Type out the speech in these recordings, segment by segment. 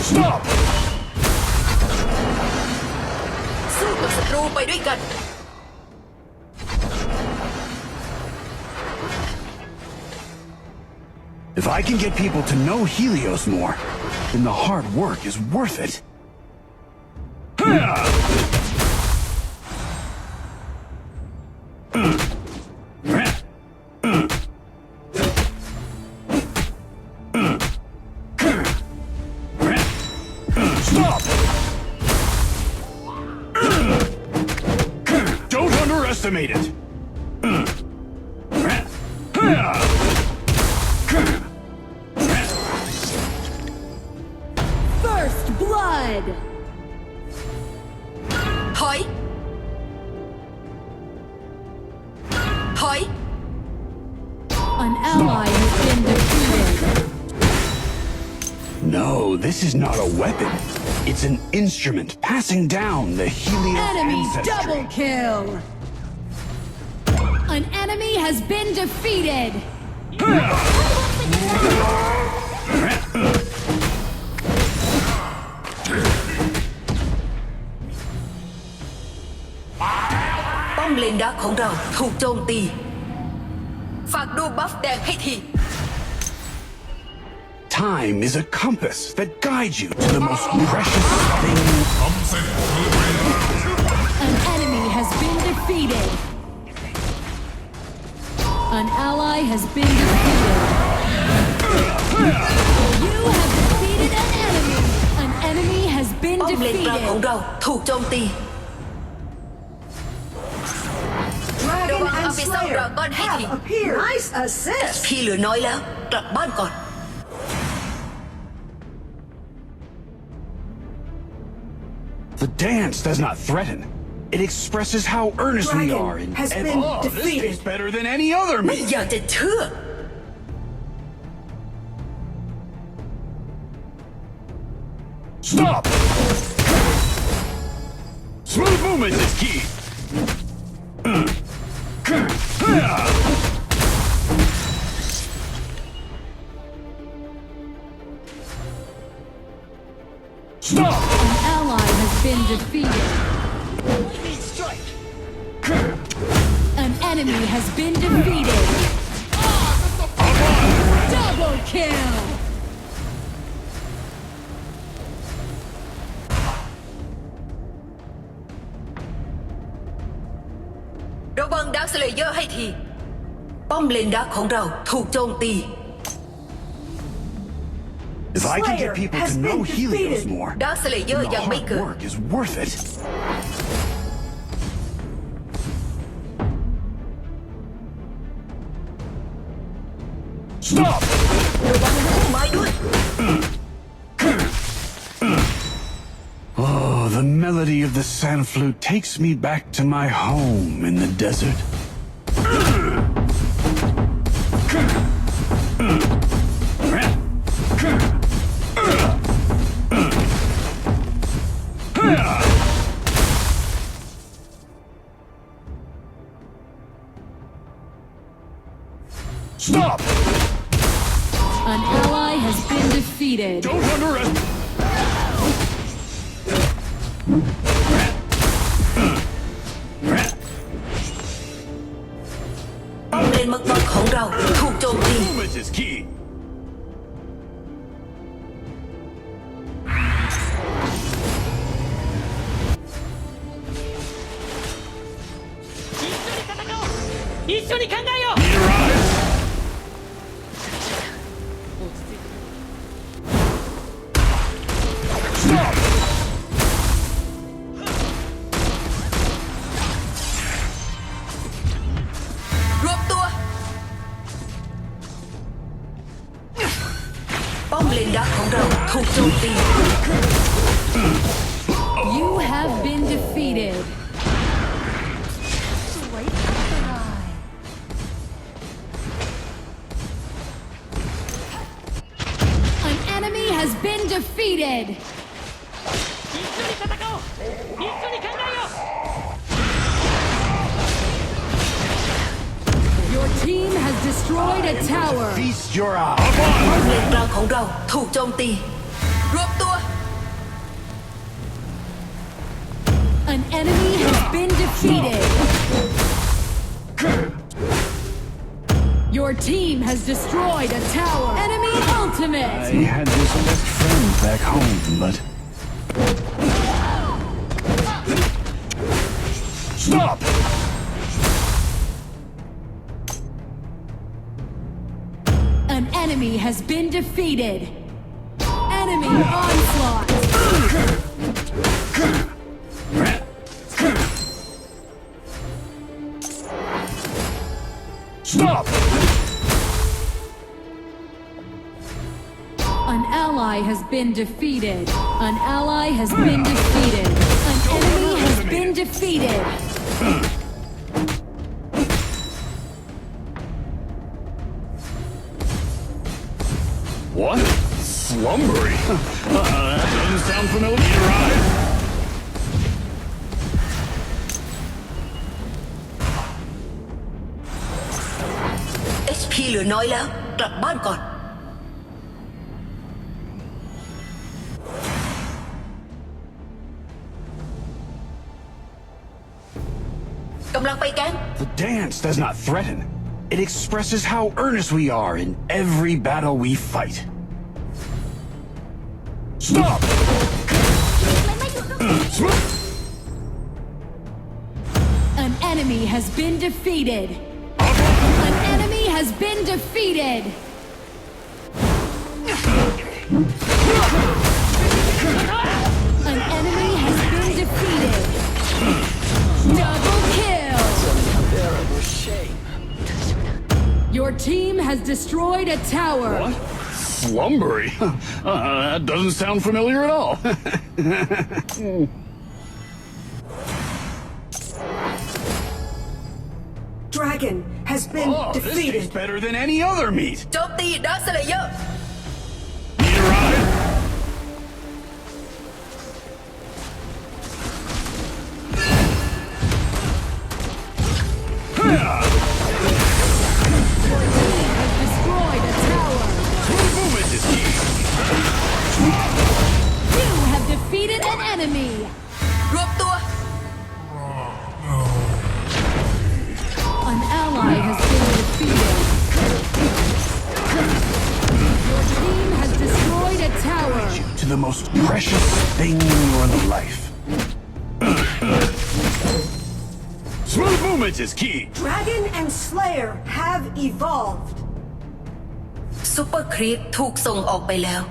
Stop! สู้กับศัตรูไปด้วยกัน If I can get people to know Helios more, then the hard work is worth it. Stop! Don't underestimate it. First blood. ถอย ถอย An ally has been defeated. No, this is not a weapon. It's an instrument passing down the Helios Enemy ancestry. double kill. An enemy has been defeated. ป้อมเลนดักของเราถูกโจมตี ฝากดูบัฟแดงให้ที Time is a compass that guides you to the most precious thing. An enemy has been defeated. An ally has been defeated. You have defeated an enemy. An enemy has been ป้อมเลนกลางของ defeated. เราถูกโจมตี ระวังเอาไปซ่อมดราก้อนให้ที Nice assist. พี่เหลือน้อยแล้ว กลับบ้านก่อน The dance does not threaten. It expresses how earnest we Dragon are. has been this defeated. tastes better than any other ไม่ meat. อยากจะเชื่อ Stop! Smooth movement is key. Stop! An ally has been defeated. An enemy has been defeated. Double kill. ระวังดักสเลเยอร์ให้ที ป้อมเลนดักของเราถูกโจมตี If I can get people to know Helios more, ดักสเลเยอ then ร์ the ยังไม่ hard เกิด work is worth it. Stop! ระวังพุ่มไม้ด้วย Oh, the melody of the sand flute takes me back to my home in the desert. Stop! An ally has been defeated. Don't underestimate. ป้อมเลนมังกรของเราถูกโจมตี Movement is key. Meteor eyes. Stop! รวมตัว ป้อมเลนดักของเราถูกโจมตี You have been defeated. An enemy has been defeated. Your team has destroyed a tower. Feast your eyes. ป้อมเลนกลางของเราถูกโจมตี รวมตัว An enemy has been defeated. Your team has destroyed a tower. Enemy I ultimate. had this best friend back home, but... Stop! An enemy has been defeated. Enemy onslaught. Stop! An ally has been defeated. An ally has been defeated. An enemy has been defeated. What? Slumbering? That doesn't sound familiar, right? HP เหลือน้อยแล้ว กลับบ้านก่อน กำลังไปแก๊ง The dance does not threaten. It expresses how earnest we are in every battle we fight. Stop! An enemy has been defeated. An enemy has been defeated. An enemy has been defeated. Double kill. Your team has destroyed a tower. What? Slumbering? That doesn't sound familiar at all. Dragon has been Oh, this defeated. tastes better than any other meat. โจมตีดาร์คสเลเยอร์ Need a ride? Destroyed a tower. Movement is key. You have defeated an enemy. รวมตัว An ally has been defeated. Your team has destroyed a tower. To the most precious thing in your life. Smooth movement is key. Dragon and Slayer have evolved. ซูเปอร์ครีปถูกส่งออกไปแล้ว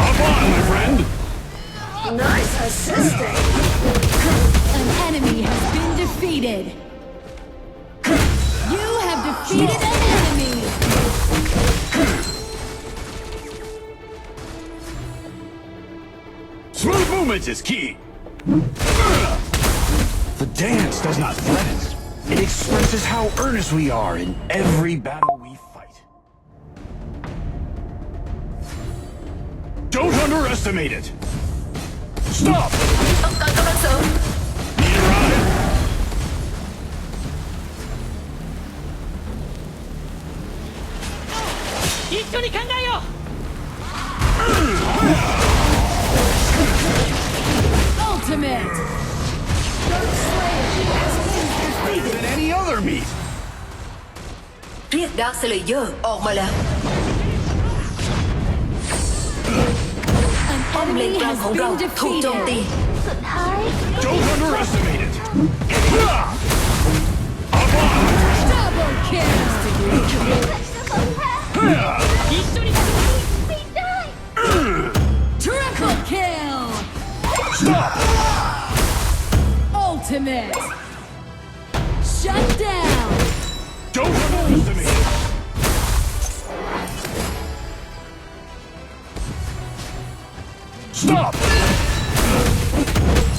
Up on, my friend. Nice assisting. An enemy has been defeated. You have defeated an enemy. Smooth movement is key. The dance does not threaten. It expresses how earnest we are in every battle we fight. Don't underestimate it. Stop! ต้องการกำลังเสริม Need a ride? Ultimate. Better than any other meat. เรียกดาร์คสเลเยอร์ออกมาแล้ว An ป้อมเลน enemy กลาง has ของเรา been ถูกโจมตี defeated. Don't underestimate it. Up on! Double kill. Triple kill. Stop! Ultimate. Shut down. Don't underestimate it. Stop!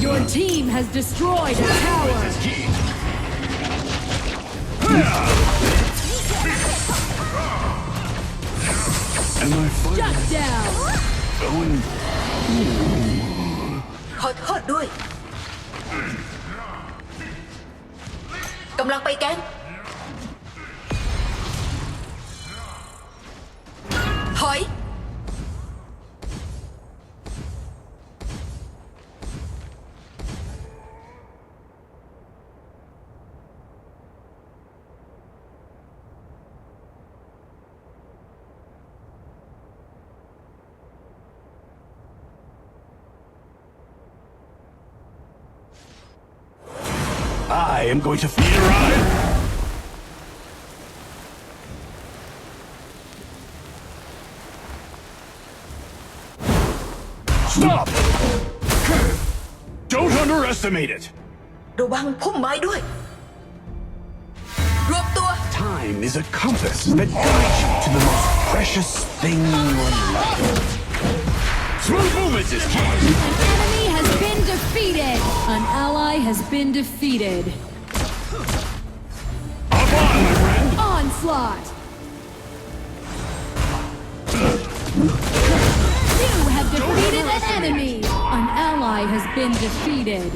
Your team has destroyed a tower. This is key. And my fight Shut down. going ขอโทษด้วย กำลังไปแก๊ง ถอย I am going to feed a ride. Stop! Don't underestimate it. ระวังพุ่มไม้ด้วย รวบตัว Time is a compass that guides you to the most precious thing on life. Smooth movements is key. An enemy has been defeated. An ally has been defeated. Up on, my friend. Onslaught. You have defeated an enemy. An ally has been defeated.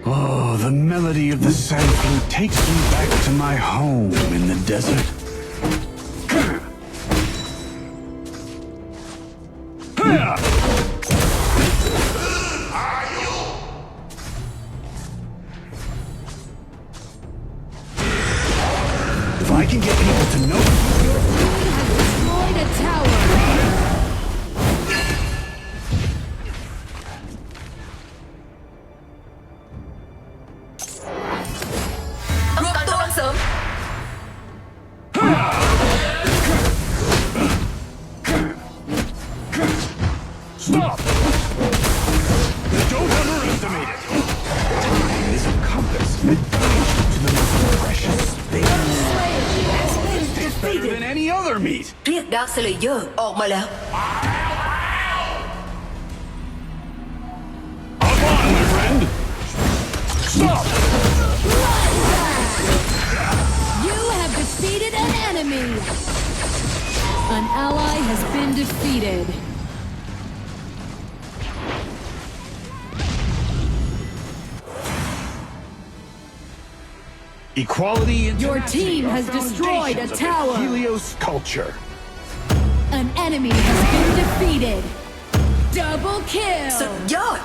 Oh, the melody of the sand flute takes me back to my home in the desert. If I can get people to know Destroyed a tower. รวบตัวเสริม Stop! Don't underestimate it. Time is a compass that guides you to the most precious thing. Tastes better than any other meat. เรียกดาร์คสเลเยอร์ออกมาแล้ว Up on, my friend. Stop! You have defeated an enemy. An ally has been defeated. Equality and Your tenacity team are has destroyed a foundations of the tower. Helios culture. An enemy has been defeated. Double สุด kill. ยอด